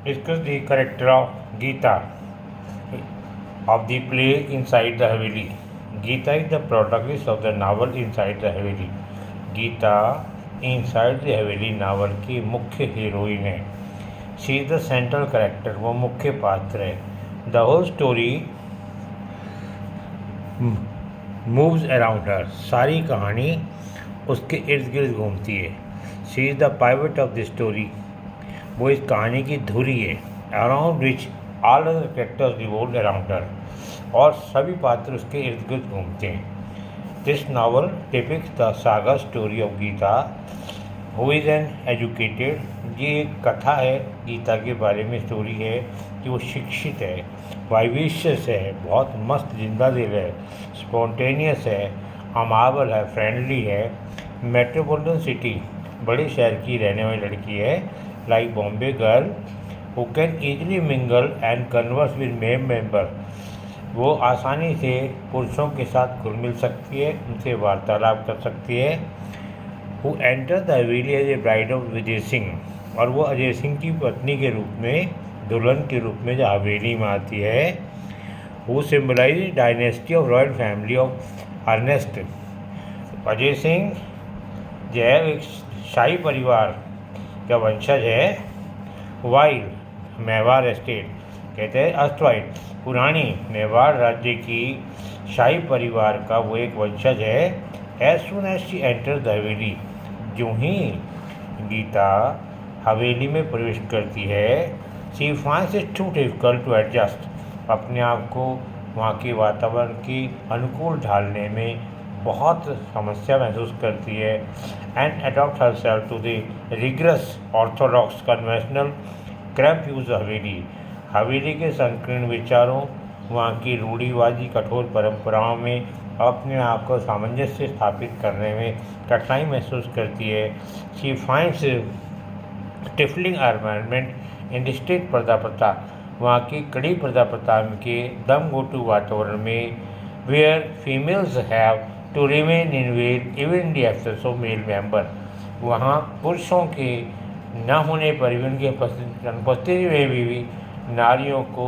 discuss the character of Gita of the play Inside the Haveli. Gita is the protagonist of the novel Inside the Haveli. Gita inside the Haveli novel की मुख्य heroine है. She is the central character, वो मुख्य पात्र है. The whole story moves around her, सारी कहानी उसके इर्द गिर्द घूमती है. She is the pivot of the story, वो इस कहानी की धुरी है. Around which all other characters revolve around her, और सभी पात्र उसके इर्द गिर्द घूमते हैं. This novel depicts the saga story of Gita who is an educated. ये एक कथा है गीता के बारे में, स्टोरी है कि वो शिक्षित है, वाइविशियस है, बहुत मस्त जिंदा दिल है, स्पॉन्टेनियस है, अमावल है, फ्रेंडली है, मेट्रोपॉलिटन सिटी बड़े शहर की रहने वाली लड़की है, like Bombay girl who can easily mingle and converse with male member. वो आसानी से पुरुषों के साथ घुल मिल सकती है, उनसे वार्तालाप कर सकती है. Who enter the Haveli as a bride of Vijay Singh, और वो अजय सिंह की पत्नी के रूप में, दुल्हन के रूप में जो हवेली में आती है. Who symbolise dynasty of royal family of earnest. Ajay Singh जो है एक शाही परिवार का वंशज है. वाइल मेवाड़ एस्टेट, कहते हैं अस्थवाइट, पुरानी मेवाड़ राज्य की शाही परिवार का वो एक वंशज है. As soon as she enter the haveli, जो ही गीता हवेली में प्रवेश करती है, she finds it too difficult to adjust, अपने आप को वहाँ के वातावरण के अनुकूल ढालने में बहुत समस्या महसूस करती है. And adopt herself to the rigorous orthodox conventional cramp use haveli. Haveli के संकीर्ण विचारों, वहाँ की रूढ़िवादी कठोर परंपराओं में अपने आप को सामंजस्य स्थापित करने में कठिनाई महसूस करती है. She finds stifling environment in strict purdah प्रथा, वहाँ की कड़ी पर्दा प्रथा के दम घोटू वातावरण में, where females have to remain in veil even in the absence of male member, वहाँ पुरुषों के न होने पर भी, उनकी अनुपस्थिति में भी नारियों को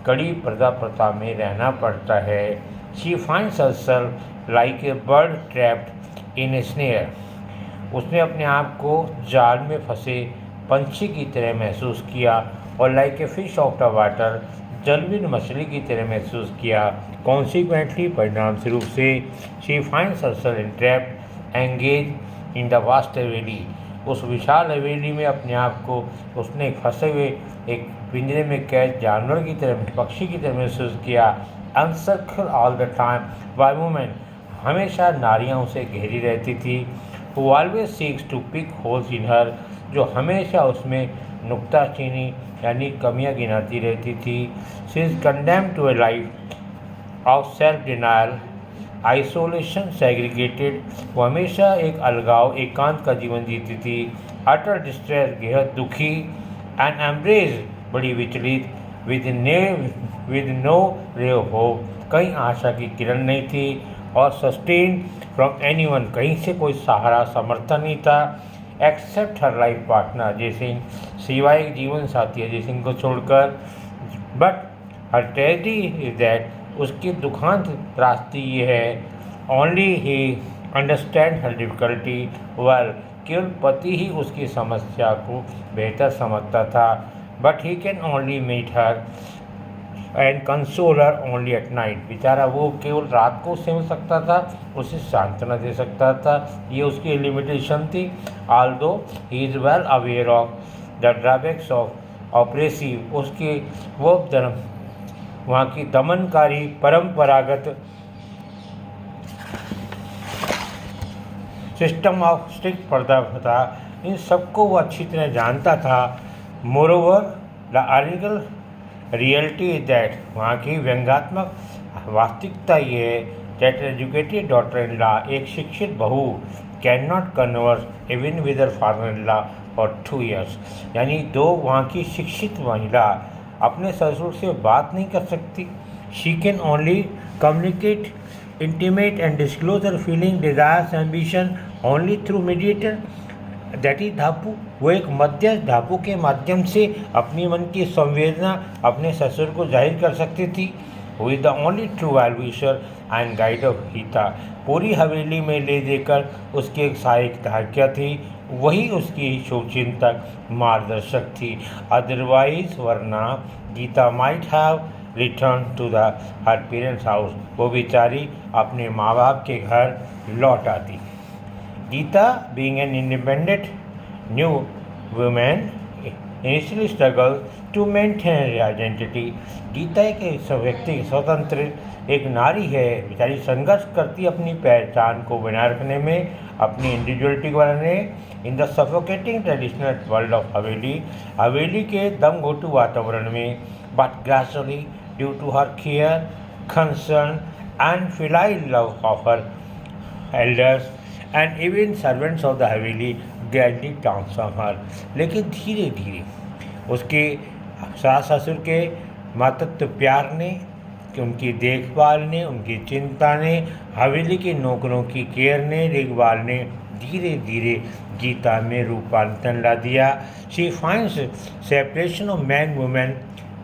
कड़ी पर्दा प्रथा में रहना पड़ता है. She finds herself like a bird trapped in A snare, उसने अपने आप को जाल में फंसे पंछी की तरह महसूस किया, और like a fish of the water, जलविन मछली की तरह महसूस किया. कॉन्सिक्वेंटली, परिणाम स्वरूप से, she finds herself entrapped engage in the vast haveli, उस विशाल हवेली में अपने आप को उसने फंसे हुए एक पिंजरे में कैद जानवर की तरह, पक्षी की तरह महसूस किया. Encircled all the time by women, हमेशा नारियां उसे घेरी रहती थी. Who always seeks to pick holes in her, जो हमेशा उसमें नुक्ताचीनी यानी कमियां गिनाती रहती थी. She is condemned to a life of self denial, isolation, segregated, वो हमेशा एक अलगाव, एकांत का जीवन जीती थी. अटर डिस्ट्रेस, बेहद दुखी. एंड एम्ब्रेज, बड़ी विचलित. With no ray of hope, कहीं आशा की किरण नहीं थी. और सस्टेन फ्रॉम एनीवन, कहीं से कोई सहारा समर्थन नहीं था. Except her life partner Ajay Singh, सिवाय जीवन साथी अजय सिंह को छोड़कर. But her tragedy is that, उसकी दुखांत त्रासदी ये है, only he understand her difficulty well, केवल पति ही उसकी समस्या को बेहतर समझता था. But he can only meet her and console her only at night, बेचारा वो केवल रात को उससे मिल सकता था, उसे सांत्वना दे सकता था. ये उसकी लिमिटेशन थी. Although he is well aware of the drawbacks of oppressive, उसके वो वहाँ की दमनकारी परंपरागत सिस्टम ऑफ स्ट्रिक्ट पर्दा प्रथा, इन सबको वो अच्छी तरह जानता था. Moreover the article reality is that, वहाँ की व्यंग्यात्मक वास्तविकता ये है, that educated daughter in law, एक शिक्षित बहू, can not converse even with her father in law for 2 years, यानी दो वहाँ की शिक्षित महिला अपने ससुर से बात नहीं कर सकती. She can only communicate, intimate and disclose her feeling, desires, ambition only through mediator. That is Dhapu. वो एक मध्यस्थ धापू के माध्यम से अपनी मन की संवेदना अपने ससुर को जाहिर कर सकती थी। Who is the only true well wisher and guide of Gita. पूरी हवेली में ले देकर उसकी एक सहायक धाज्ञा थी, वही उसकी शुभचिंतक मार्गदर्शक थी। अदरवाइज वरना Gita might have return to the her parents house. वो बेचारी अपने माँ बाप के घर लौट आती। Gita being an independent new woman initially struggled to maintain her identity। Gita एक व्यक्ति स्वतंत्र एक नारी है, बेचारी संघर्ष करती अपनी पहचान को बनाए रखने में, अपनी इंडिविजुअलिटी को बनाने। In the suffocating traditional world of haveli, haveli के दम घोटू वातावरण में, but gradually due to her care concern and filial love of her elders and even servants of the haveli grandly transform her. लेकिन धीरे धीरे उसके सास ससुर के मातृत्व प्यार ने, उनकी देखभाल ने, उनकी चिंता ने, हवेली के नौकरों की केयर ने, देखभाल ने धीरे धीरे गीता में रूपांतरण ला दिया। She finds separation of man women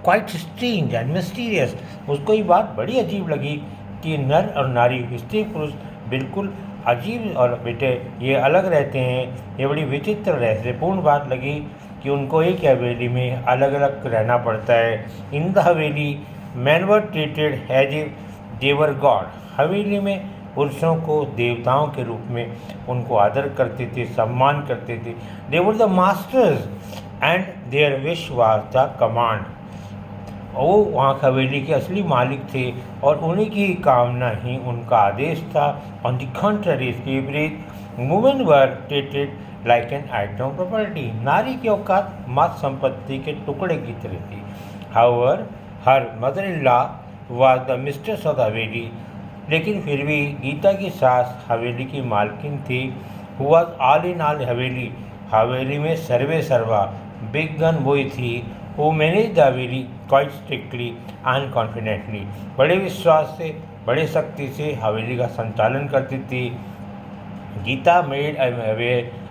quite strange and mysterious. उसको ये बात बड़ी अजीब लगी कि नर और नारी, स्त्री पुरुष बिल्कुल अजीब और बेटे ये अलग रहते हैं। ये बड़ी विचित्र रहस्यपूर्ण बात लगी कि उनको एक हवेली में अलग अलग रहना पड़ता है। In the haveli man were treated as a देवर गॉड। हवेली में पुरुषों को देवताओं के रूप में उनको आदर करते थे, सम्मान करते थे। They were the masters and their wish was the command. वो वहाँ हवेली के असली मालिक थे और उन्हीं की कामना ही उनका आदेश था। ऑन द कंट्री इसके विपरीत women were treated like an item property. नारी की औकात मात संपत्ति के टुकड़े की तरह थी। However her mother in law was the mistress of the हवेली। लेकिन फिर भी गीता की सास हवेली की मालकिन थी। Who was all in all हवेली। हवेली में सर्वे सर्वा बिग गन वही थी। Who manage the Haveli quite strictly and confidently. बड़े विश्वास से, बड़े शक्ति से हवेली का संचालन करती थी। Gita made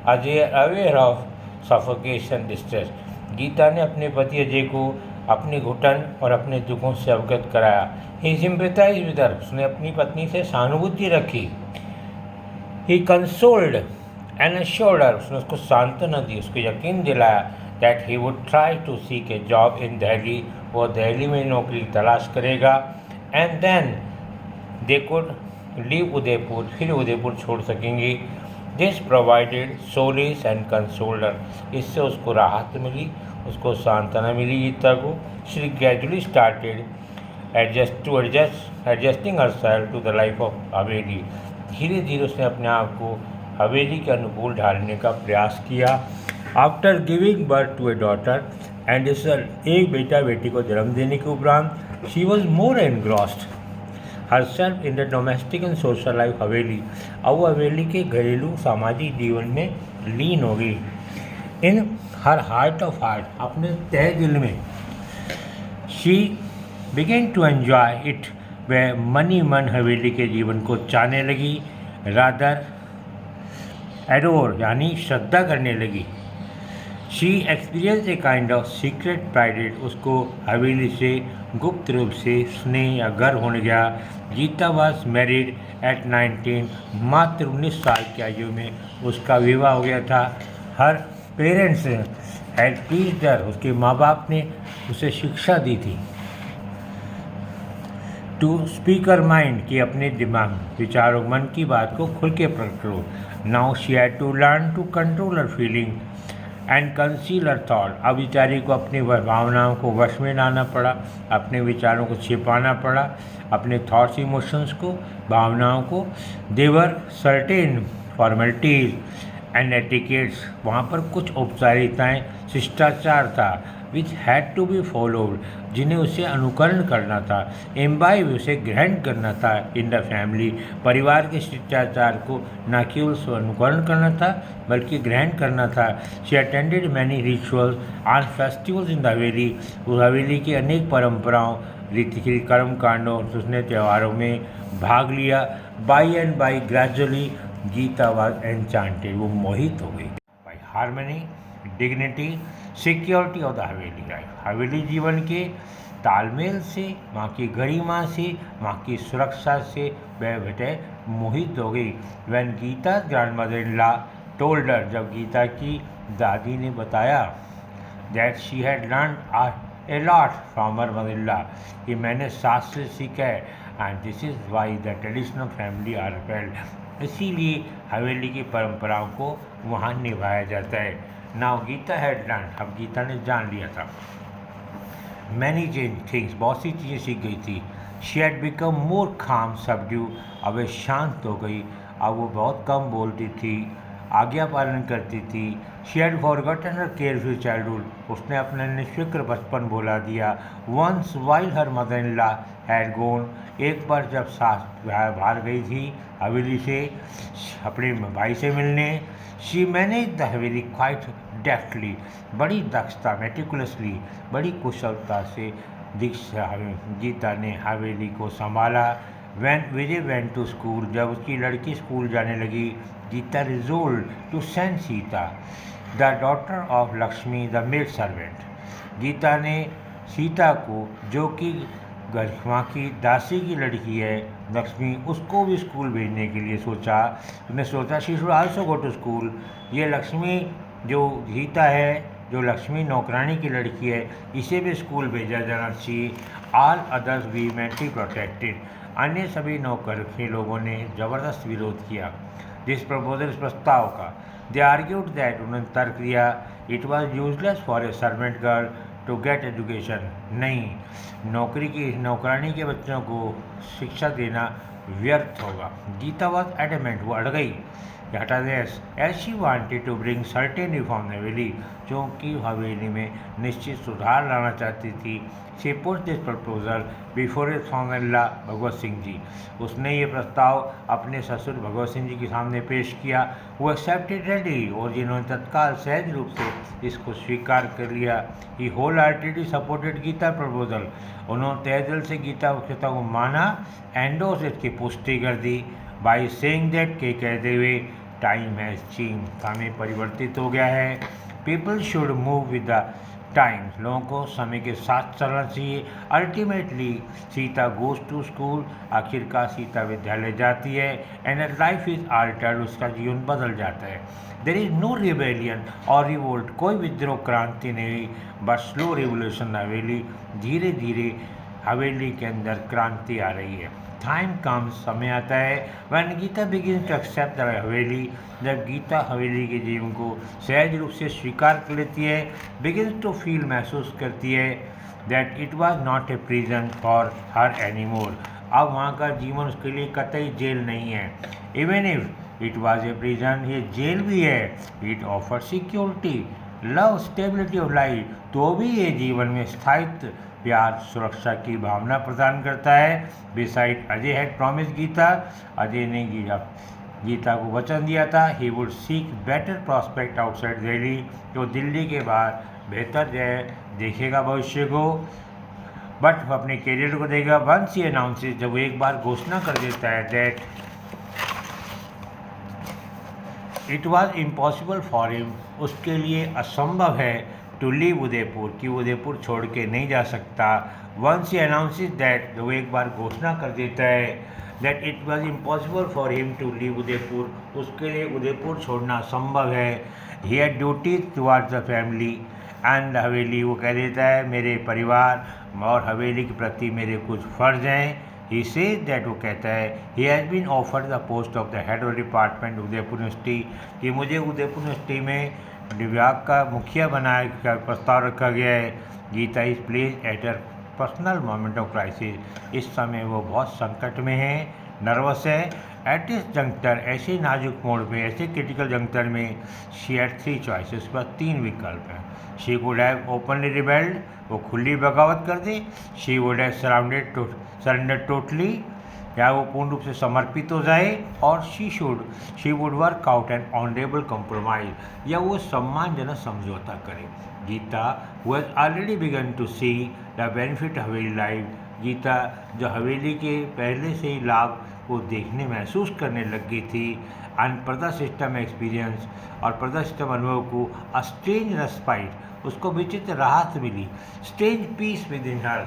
aware of suffocation distress. Gita ने अपने पति अजय को अपने घुटन और अपने दुखों से अवगत कराया। He sympathize with her. उसने अपनी पत्नी से सहानुभूति रखी। He consoled and assured her. उसने उसको सांत्वना दी, उसको यकीन दिलाया that he would try to seek a job in Delhi. वो दिल्ली में नौकरी तलाश करेगा। And then they could leave Udaipur. फिर उदयपुर छोड़ सकेंगे। This provided solace and consoler. इससे उसको राहत मिली, उसको सांत्वना मिली गीता को। She gradually started adjusting herself to the life of haveli. धीरे धीरे उसने अपने आप को हवेली के अनुकूल ढालने का प्रयास किया। After giving birth to a daughter and एक बेटा बेटी को जन्म देने के उपरांत she was more engrossed herself in the domestic and social life haveli. अब वो हवेली के घरेलू सामाजिक जीवन में लीन हो गई। In her heart of heart, अपने तय दिल में, she began to enjoy it. वह मनी मन हवेली के जीवन को चाहने लगी। रादर एडोर यानी श्रद्धा करने लगी। She experience a kind of secret प्राइडेड। उसको हवेली से गुप्त रूप से स्नेह या गर्व होने गया। Gita was married at 19। मात्र 19 साल की आयु में उसका विवाह हो गया था। हर पेरेंट्स हैड टीच्ड हर। उसके माँ बाप ने उसे शिक्षा दी थी टू स्पीक हर माइंड, कि अपने दिमाग, विचारों, मन की बात को खुल के प्रकट करो। Now she had to learn to control her feeling and conceal her thought. अब बेचारी को अपनी भावनाओं को वश में लाना पड़ा, अपने विचारों को छिपाना पड़ा, अपने थॉट्स, इमोशंस को, भावनाओं को। There were certain formalities and etiquettes. वहाँ पर कुछ औपचारिकताएँ, शिष्टाचार था which had to be followed, जिन्हें उसे अनुकरण करना था। एम्बाइब, उसे ग्रहण करना था इन द फैमिली। परिवार के शिष्टाचार को न केवल अनुकरण करना था बल्कि ग्रहण करना था। She attended many rituals and festivals in the हवेली। उस हवेली की अनेक परंपराओं, रीति कर्म कांडों, उसने त्योहारों में भाग लिया। By and by gradually Gita was enchanted. वो मोहित हो गई। By harmony, dignity, security of the haveli life. Haveli जीवन के तालमेल से, वहाँ की गरिमा से, वहाँ की सुरक्षा से वह बेटे मोहित हो गई। When Gita grandmother in law told her, जब गीता की दादी ने बताया that she had learn a lot from her mother in law, कि मैंने सास से सीखा है, and this is why the traditional family are failed, इसीलिए हवेली की परंपराओं को वहाँ निभाया जाता है। नाउ गीता हैड लर्न, अब गीता ने जान लिया था मैनी थिंग्स, बहुत सी चीज़ें सीख गई थी। शी हैड बिकम मोर काम सबड्यू, अब वह शांत हो गई, अब वो बहुत कम बोलती थी, आज्ञा पालन करती थी। She had forgotten her careful childhood, उसने अपना निष्फिक्र बचपन भुला दिया। Once while her mother in law had gone, एक बार जब सास बाहर गई थी हवेली से अपने भाई से मिलने, she manage the Haveli quite deftly, बड़ी दक्षता, मेटिकुलसली, बड़ी कुशलता से गीता ने हवेली को संभाला। When Vijay went to school, जब उसकी लड़की स्कूल जाने लगी, Gita resolve to send Sita the daughter of Lakshmi the maid servant, Gita ने सीता को, जो कि वहाँ की दासी की लड़की है लक्ष्मी, उसको भी स्कूल भेजने के लिए सोचा। उसने सोचा she should also go to school, ये लक्ष्मी जो गीता है, जो लक्ष्मी नौकरानी की लड़की है, इसे भी स्कूल भेजा जाना चाहिए। ऑल अदर्स वीमेंटली प्रोटेक्टेड, अन्य सभी नौकर के लोगों ने ज़बरदस्त विरोध किया दिस प्रपोजल, इस प्रस्ताव का। दे आर्ग्यूड दैट, उन्होंने तर्क दिया, it was useless for a servant girl to get education, नहीं, नौकरानी के बच्चों को शिक्षा देना व्यर्थ होगा। गीता वॉज एडमेंट, वो अड़ गई, हटा दे as she wanted to bring certain reform haveli, क्योंकि हवेली में निश्चित सुधार लाना चाहती थी। She put this proposal before his father in law Bhagwat Singh ji, उसने ये प्रस्ताव अपने ससुर भगवत सिंह जी के सामने पेश किया। वो एक्सेप्टेड रेडी, और जिन्होंने तत्काल सहज रूप से इसको स्वीकार कर लिया। He whole heartedly supported Gita proposal, उन्होंने तहे दिल से गीता को माना, एंडोस इसकी पुष्टि कर दी बाई सेइंग दैट, के कहते हुए टाइम हैज़ चेंज, समय परिवर्तित हो गया है। People should move with the times, लोगों को समय के साथ चलना चाहिए। Ultimately Sita goes to school, आखिरकार सीता विद्यालय जाती है, and her life is altered, उसका जीवन बदल जाता है। देर इज़ नो रिबेलियन और रिवोल्ट, कोई विद्रोह क्रांति नहीं हुई, बट स्लो रिवोल्यूशन हवेली, धीरे धीरे हवेली के अंदर क्रांति आ रही है। टाइम कम्स, समय आता है, when Gita begins to accept the haveli, जब गीता हवेली के जीवन को सहज रूप से स्वीकार कर लेती है, बिगिंस टू फील, महसूस करती है that it was not a prison for her anymore, अब वहाँ का जीवन उसके लिए कतई जेल नहीं है। Even if it was a prison, ये जेल भी है, it offer security, love, stability of life, तो भी ये जीवन में स्थायित्व, प्यार, सुरक्षा की भावना प्रदान करता है। Beside Ajay had promise Gita, Ajay ने गीता को वचन दिया था, he would seek better prospect outside Delhi, तो दिल्ली के बाहर बेहतर देखेगा भविष्य को, बट अपने करियर को देगा। वंस ही अनाउंसेस, जब वो एक बार घोषणा कर देता है that it was impossible for him, उसके लिए असंभव है टू लीव उदयपुर, कि उदयपुर छोड़ के नहीं जा सकता। वंस ही अनाउंसेस दैट, जो एक बार घोषणा कर देता है that it was impossible for him to leave Udaipur, उसके लिए उदयपुर छोड़ना संभव है। He had duties towards the family and haveli, वो कह देता है मेरे परिवार और हवेली के प्रति मेरे कुछ फ़र्ज हैं। ही सेज दैट, वो कहता है he has been offered the post of the head of department Udaipur university, कि मुझे उदयपुर यूनिवर्सिटी में विभाग का मुखिया बनाने का प्रस्ताव रखा गया है। Gita is place at her personal moment of crisis, इस समय वो बहुत संकट में है, नर्वस है। एट इस जंक्टर, ऐसे नाजुक मोड़ पे, ऐसे क्रिटिकल जंक्टर में, शी हैड 3 चॉइसेस, उसके पास 3 विकल्प हैं। She would have openly rebelled, वो खुली बगावत कर दे। She would have surrender totally, या वो पूर्ण रूप से समर्पित हो जाए। और she would work out an honourable compromise, या वो सम्मानजनक समझौता करे। Gita was already begun to see the benefit haveli life, Gita जो हवेली के पहले से ही लाभ को देखने महसूस करने लग गई थी। एंड पर्दा सिस्टम एक्सपीरियंस, और पर्दा सिस्टम अनुभव को अ स्ट्रेंज रेस्पाइट, उसको विचित्र राहत मिली। Strange peace within her,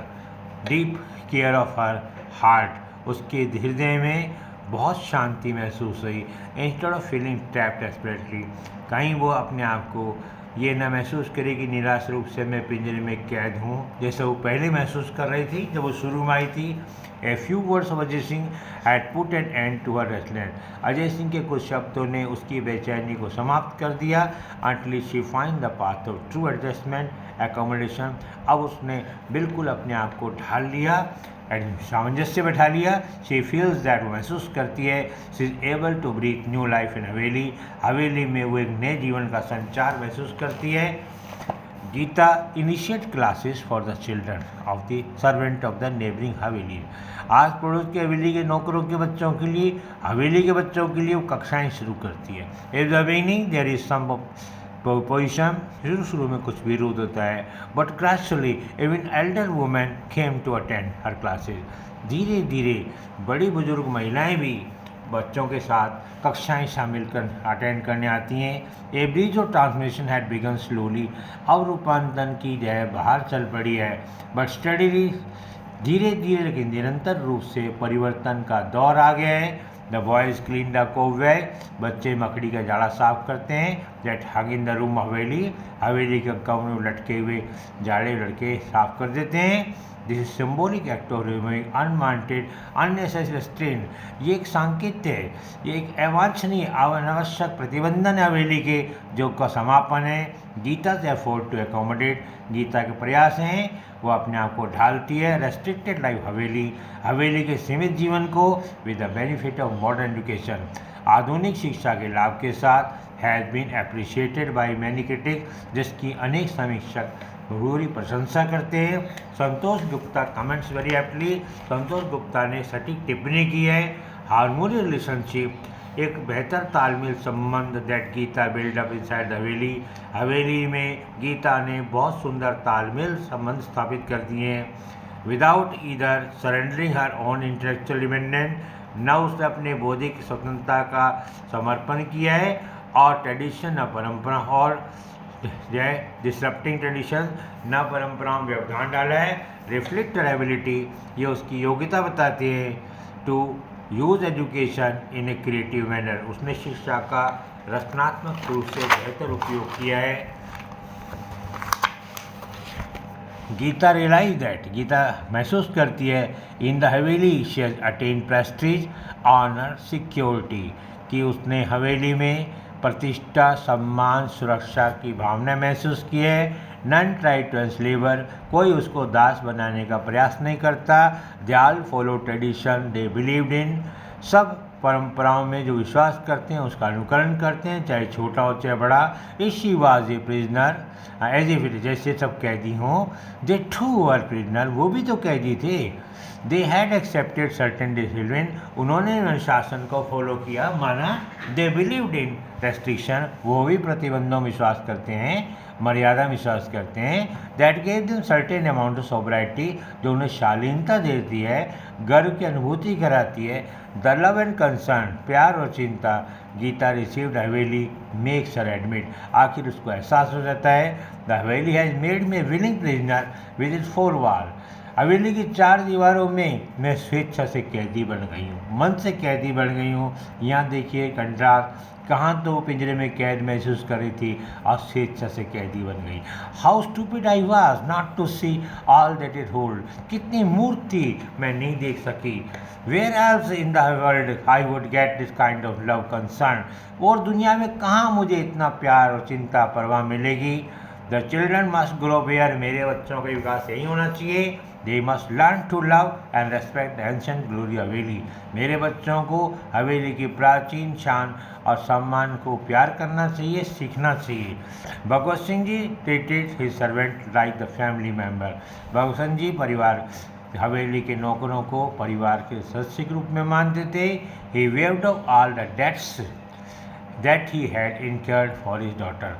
deep care of her heart, उसके हृदय में बहुत शांति महसूस हुई। Instead of feeling trapped desperately, कहीं वो अपने आप को ये न महसूस करे कि निराश रूप से मैं पिंजरे में कैद हूँ, जैसे वो पहले महसूस कर रही थी जब वो शुरू में आई थी। A few words of Ajay Singh had put an end to her restlessness, Ajay Singh के कुछ शब्दों ने उसकी बेचैनी को समाप्त कर दिया। Until she find the path of true adjustment accommodation, अब उसने बिल्कुल अपने आप को ढाल लिया, सामंजस्य बैठा लिया। शी फील्स दैट, वो महसूस करती है, she is able to breathe new life in haveli, haveli में वो एक नए जीवन का संचार महसूस करती है। Gita initiate classes for the children of the servant of the neighbouring haveli, आज पड़ोस की हवेली के नौकरों के बच्चों के लिए, हवेली के बच्चों के लिए वो कक्षाएँ शुरू करती है। At the beginning there is some position, शुरू में कुछ विरोध होता है, but gradually even elder women came to attend her classes, धीरे धीरे बड़ी बुजुर्ग महिलाएं भी बच्चों के साथ कक्षाएं शामिल कर अटेंड करने आती हैं। A bridge of transmission had begun slowly, अब रूपांतरण की जय बाहर चल पड़ी है, बट स्टडीली, धीरे धीरे लेकिन निरंतर रूप से परिवर्तन का दौर आ गया है। द बॉयज़ क्लीन द कोबवेल, बच्चे मकड़ी का जाड़ा साफ करते हैं। That hug in the room हवेली, हवेली के कमरे में लटके हुए जाड़े लड़के साफ कर देते हैं। This is symbolic act of removing unwanted unnecessary strain, ये एक सांकेत्य है, ये एक अवांछनीय अनावश्यक प्रतिबंधन है हवेली के, जो का समापन है। गीता से एफोर्ड टू एकोमोडेट, गीता के प्रयास हैं वो अपने आप को ढालती है। रेस्ट्रिक्टेड लाइफ हवेली, हवेली के सीमित जीवन को with the benefit of modern education, आधुनिक शिक्षा के लाभ के साथ has been appreciated by many critic, जिसकी अनेक समीक्षक पूरी प्रशंसा करते हैं। Santosh Gupta comments very aptly, Santosh Gupta ने सटीक टिप्पणी की है। हार्मोनियस रिलेशनशिप, एक बेहतर तालमेल संबंध दैट गीता बिल्डअप इनसाइड हवेली, हवेली में गीता ने बहुत सुंदर तालमेल संबंध स्थापित कर दिए हैं। Without either surrendering her own intellectual dependent, न उसने अपने बौद्धिक स्वतंत्रता का समर्पण किया है, और ट्रेडिशन न परंपरा, और डिसरप्टिंग ट्रेडिशन न परंपराओं में व्यवधान डाला है। रिफ्लेक्टेड एबिलिटी, ये उसकी योग्यता बताती है to use education in a creative manner, उसने शिक्षा का रचनात्मक रूप से बेहतर उपयोग किया है। गीता रियलाइज दैट, गीता महसूस करती है in the haveli she has attain prestige honour security, कि उसने हवेली में प्रतिष्ठा सम्मान सुरक्षा की भावना महसूस की है। नन ट्राई टू एंस्लेवर, कोई उसको दास बनाने का प्रयास नहीं करता। They all follow tradition they believed in, सब परंपराओं में जो विश्वास करते हैं उसका अनुकरण करते हैं, चाहे छोटा हो चाहे बड़ा। She was a prisoner as if, जैसे सब कैदी हों। दे टू वर प्रिजनर, वो भी तो कैदी थे। They had accepted certain discipline, उन्होंने अनुशासन को फॉलो किया, माना। दे बिलीव्ड इन रेस्ट्रिक्शन, वो भी प्रतिबंधों में विश्वास करते हैं, मर्यादा में विश्वास करते हैं। That gave them certain amount of sobriety, जो उन्हें शालीनता देती है, गर्व की अनुभूति कराती है। द लव एंड कंसर्न, प्यार और चिंता, गीता रिसीव्ड हवेली मेक्स हर एडमिट, आखिर उसको एहसास हो जाता है। The Haveli has made me willing prisoner with its four wall, हवेली की चार दीवारों में मैं स्वेच्छा से कैदी बन गई हूँ, मन से कैदी बन गई हूँ। यहाँ देखिए कंट्रास्ट, कहाँ तो पिंजरे में कैद महसूस कर रही थी और स्वेच्छा से कैदी बन गई। How stupid I was not to see all that it hold, कितनी मूर्ख थी मैं नहीं देख सकी। Where else in the world I would get this kind of love concern, और दुनिया में कहाँ मुझे इतना प्यार और चिंता परवाह मिलेगी। The children must grow where, मेरे बच्चों का विकास यही होना चाहिए। They must learn to love and respect ancient glory haveli, मेरे बच्चों को हवेली की प्राचीन शान और सम्मान को प्यार करना चाहिए, सीखना चाहिए। Bhagwat Singh ji treated his servant like the family member, Bhagwat Singh ji परिवार हवेली के नौकरों को परिवार के सदस्य के रूप में मानते थे। He waved off all the debts that he had incurred for his daughter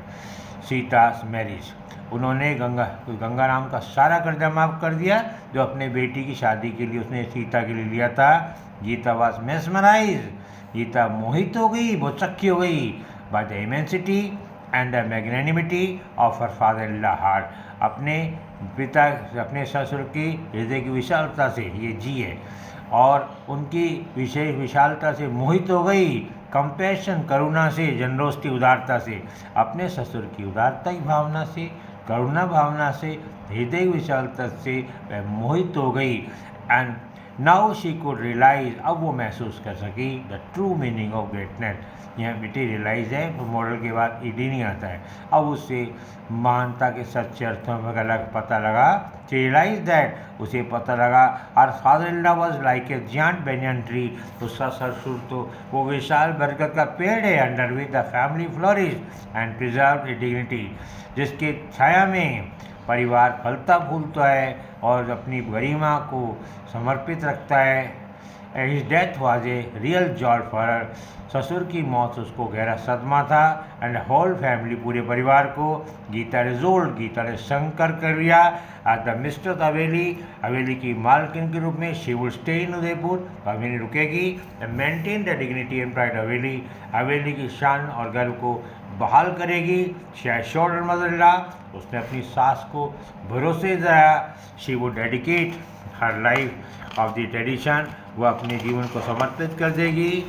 Sita's marriage, उन्होंने गंगाराम का सारा कर्जा माफ़ कर दिया जो अपने बेटी की शादी के लिए उसने सीता के लिए लिया था। गीता वॉज मेस्मराइज, गीता मोहित हो गई, बहुत चक्की हो गई by the immensity and the magnanimity of her father in law heart, अपने पिता अपने ससुर की हृदय की विशालता से, ये जी है, और उनकी विशेष विशालता से मोहित हो गई, कंपैशन करुणा से, जनरोसिटी उदारता से, अपने ससुर की उदारता की भावना से, करुणा भावना से, हृदय विशालता से वह मोहित हो गई। And now she could realise, अब वो महसूस कर सकी the true meaning of greatness. यहाँ बेटी रियलाइज है, मॉडल के बाद ईडी नहीं आता है। अब उससे महानता के सच्चे अर्थों में अलग पता लगा। शी रियलाइज दैट, उसे पता लगा her father in law was like a giant banyan tree, उसका ससुर तो वो विशाल बरगद का पेड़ है, under which the family flourish and preserve A dignity, जिसके छाया में परिवार फलता फूलता है और अपनी गरिमा को समर्पित रखता है। His death was a real Joy for her, ससुर की मौत उसको गहरा सदमा था। एंड होल फैमिली, पूरे परिवार को गीता रिजोल्व, गीता ने संकर कर लिया एट द मिस्टर हवेली, हवेली की मालकिन के रूप में। She would stay in Udaipur, हवेली रुकेगी, and maintain the dignity and pride हवेली, हवेली की शान और गर्व को बहाल करेगी। She assured her mother in law, उसने अपनी सास को भरोसे दिलाया। She would dedicate her life of the tradition, वह अपने जीवन को समर्पित कर देगी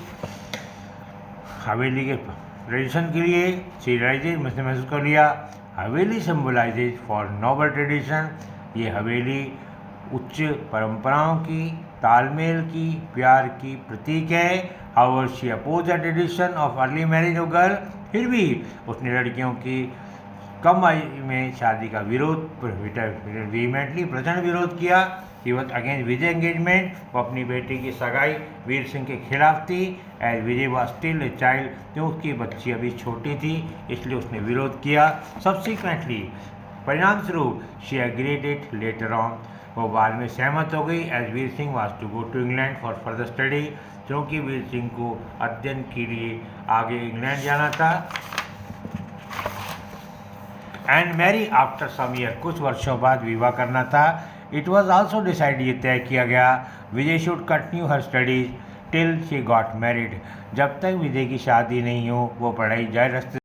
हवेली के ट्रेडिशन के लिए। शी रियलाइजेज, मैंने महसूस कर लिया, हवेली सिम्बलाइजेज फॉर नोबल ट्रेडिशन, ये हवेली उच्च परंपराओं की, तालमेल की, प्यार की प्रतीक है। However she oppose the tradition of early marriage of girl, फिर भी उसने लड़कियों की कम आयु में शादी का विरोध वीमेंटली प्रचंड विरोध किया। He was against Vijay engagement, वो अपनी बेटी की सगाई वीर सिंह के खिलाफ थी। As Vijay was still a child, क्यों उसकी बच्ची अभी छोटी थी इसलिए उसने विरोध किया। सब्सिक्वेंटली, परिणाम स्वरूप, she agreed it later on, वो बाद में सहमत हो गई। As Veer Singh was to go to England for further study, क्योंकि वीर सिंह को अध्ययन के लिए आगे इंग्लैंड जाना था। And marry after some year, कुछ वर्षों बाद विवाह करना था। इट वॉज ऑल्सो डिसाइड, ये तय किया गया, Vijay should continue her studies till she got married, जब तक विजय की शादी नहीं हो वो पढ़ाई जारी रखते